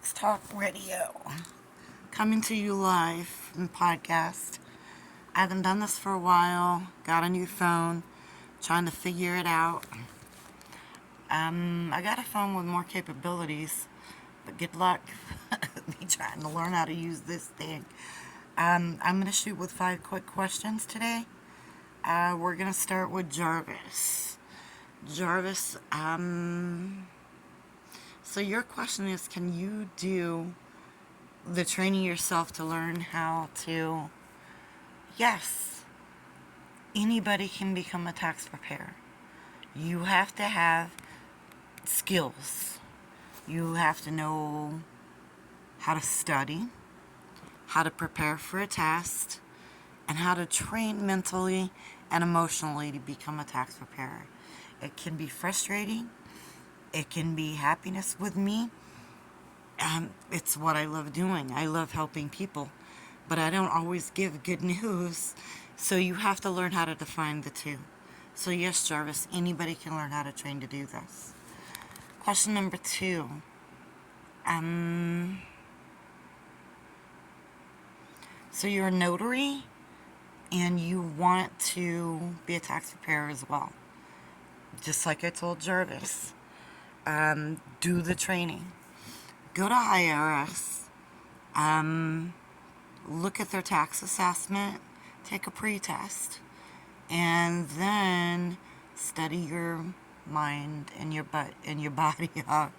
Tax Talk Radio, coming to you live from podcast. I haven't done this for a while, got a new phone, trying to figure it out. I got a phone with more capabilities, but good luck me trying to learn how to use this thing. I'm going to shoot with 5 quick questions today. We're going to start with Jarvis. Jarvis, so your question is, can you do the training yourself to learn how to? Yes, anybody can become a tax preparer. You have to have skills. You have to know how to study, how to prepare for a test, and how to train mentally and emotionally to become a tax preparer. It can be frustrating. It can be happiness with me. It's what I love doing. I love helping people, but I don't always give good news. So you have to learn how to define the two. So yes, Jarvis, anybody can learn how to train to do this. Question number 2. So you're a notary and you want to be a tax preparer as well. Just like I told Jarvis. Do the training. Go to IRS. Look at their tax assessment. Take a pre-test. And then study your mind and your butt and your body up.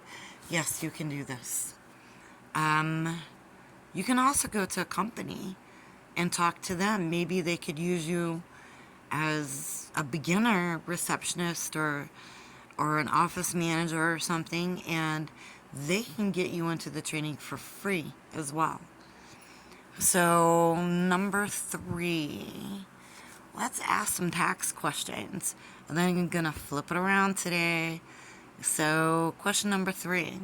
Yes, you can do this. You can also go to a company and talk to them. Maybe they could use you as a beginner receptionist or an office manager or something, and they can get you into the training for free as well. So number 3, let's ask some tax questions, and then I'm gonna flip it around today. So question number 3.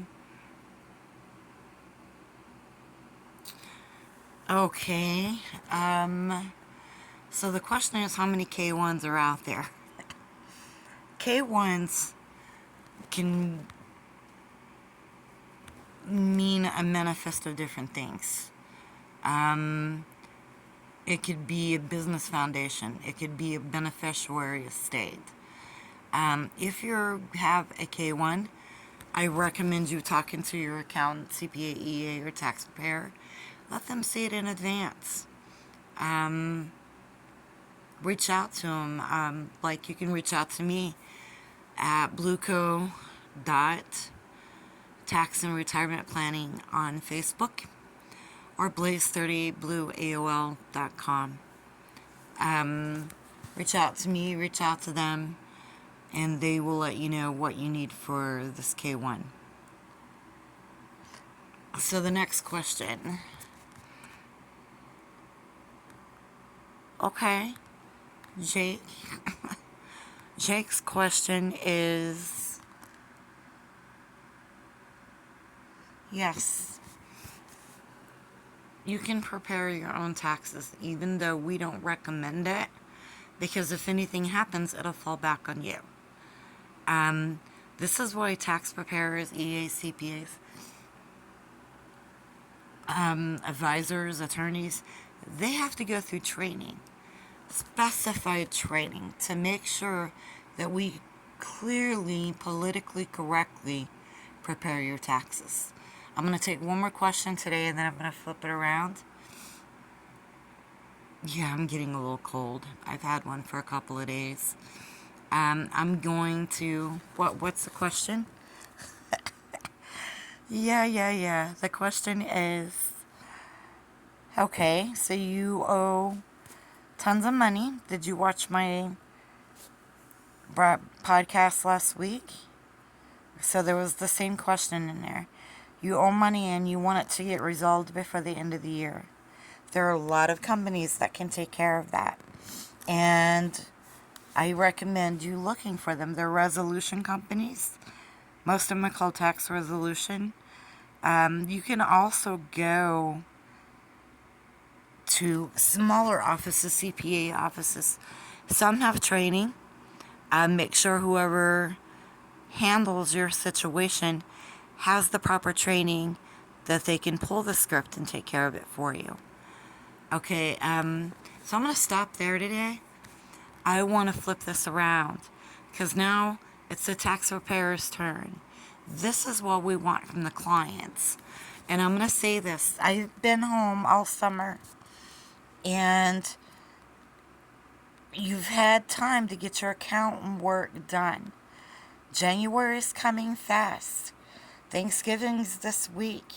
Okay, so the question is, how many K1s are out there? K1s can mean a manifest of different things. It could be a business foundation. It could be a beneficiary estate. If you have a K1, I recommend you talking to your accountant, CPA, EA, or tax preparer. Let them see it in advance. Reach out to them. Like you can reach out to me at blueco.tax and retirement planning on Facebook or blaze38blueaol.com. Reach out to me, reach out to them, and they will let you know what you need for this K1. So the next question. Okay, Jake. Jake's question is, yes, you can prepare your own taxes, even though we don't recommend it, because if anything happens, it'll fall back on you. This is why tax preparers, EAs, CPAs, advisors, attorneys, they have to go through training, specified training, to make sure that we clearly, politically correctly prepare your taxes. I'm going to take one more question today, and then I'm going to flip it around. Yeah, I'm getting a little cold. I've had one for a couple of days. I'm going to... What's the question? Yeah. The question is... Okay, so you owe tons of money. Did you watch my podcast last week? So there was the same question in there. You owe money and you want it to get resolved before the end of the year. There are a lot of companies that can take care of that. And I recommend you looking for them. They're resolution companies. Most of them are called Tax Resolution. You can also go to smaller offices, CPA offices. Some have training. Make sure whoever handles your situation has the proper training that they can pull the script and take care of it for you. Okay, so I'm going to stop there today. I want to flip this around because now it's the tax preparer's turn. This is what we want from the clients. And I'm going to say this. I've been home all summer and you've had time to get your accountant work done. January is coming fast. Thanksgiving's this week.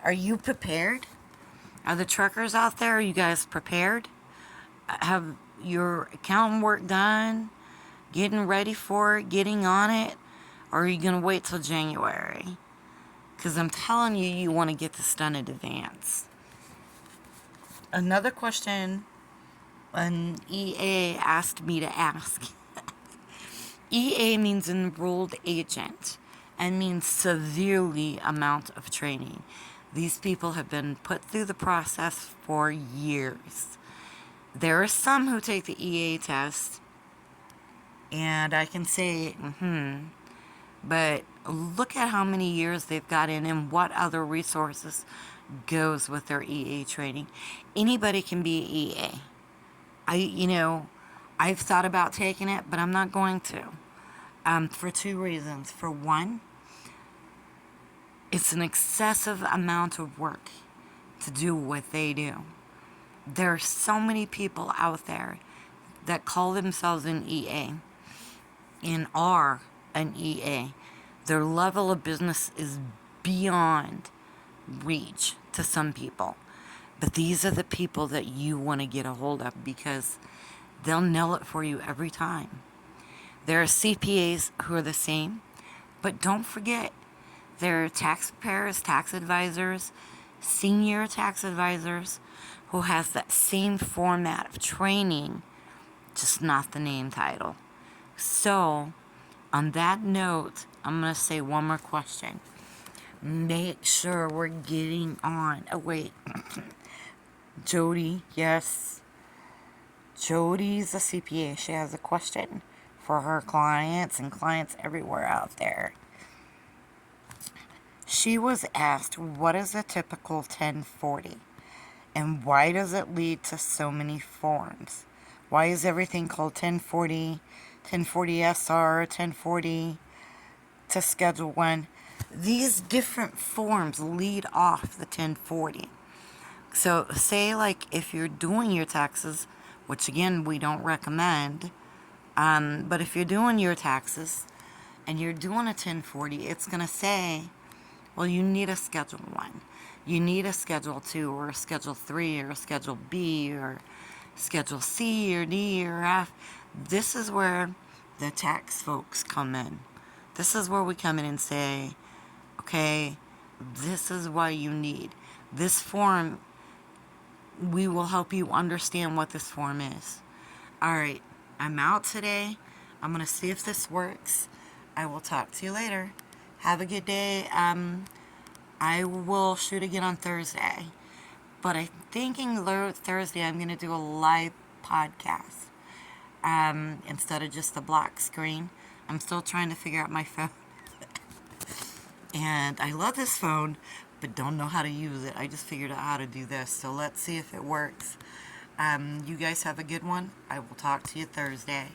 Are you prepared? Are the truckers out there, are you guys prepared? Have your accountant work done? Getting ready for it? Getting on it? Or are you going to wait till January? Because I'm telling you, you want to get this done in advance. Another question an EA asked me to ask. EA means enrolled agent and means severely amount of training. These people have been put through the process for years. There are some who take the EA test, and I can say, but look at how many years they've got in and what other resources goes with their EA training. Anybody can be EA. I've thought about taking it, but I'm not going to. For two reasons. For one, it's an excessive amount of work to do what they do. There are so many people out there that call themselves an EA and are an EA. Their level of business is beyond reach to some people. But these are the people that you want to get a hold of because they'll nail it for you every time. There are CPAs who are the same, but don't forget, there are tax preparers, tax advisors, senior tax advisors who has that same format of training, just not the name title. So, on that note, I'm going to say one more question. Make sure we're getting on. Oh, wait. Jody, yes. Jody's a CPA. She has a question for her clients and clients everywhere out there. She was asked, what is a typical 1040? And why does it lead to so many forms? Why is everything called 1040, 1040 SR, 1040 to Schedule 1? These different forms lead off the 1040. So say like if you're doing your taxes, which again we don't recommend, but if you're doing your taxes and you're doing a 1040, it's going to say, well, you need a Schedule 1. You need a Schedule 2 or a Schedule 3 or a Schedule B or Schedule C or D or F. This is where the tax folks come in. This is where we come in and say, okay, this is what you need. This form, we will help you understand what this form is. All right, I'm out today. I'm going to see if this works. I will talk to you later. Have a good day. I will shoot again on Thursday. But I'm thinking Thursday I'm going to do a live podcast instead of just the black screen. I'm still trying to figure out my phone. And I love this phone, but don't know how to use it. I just figured out how to do this. So let's see if it works. You guys have a good one. I will talk to you Thursday.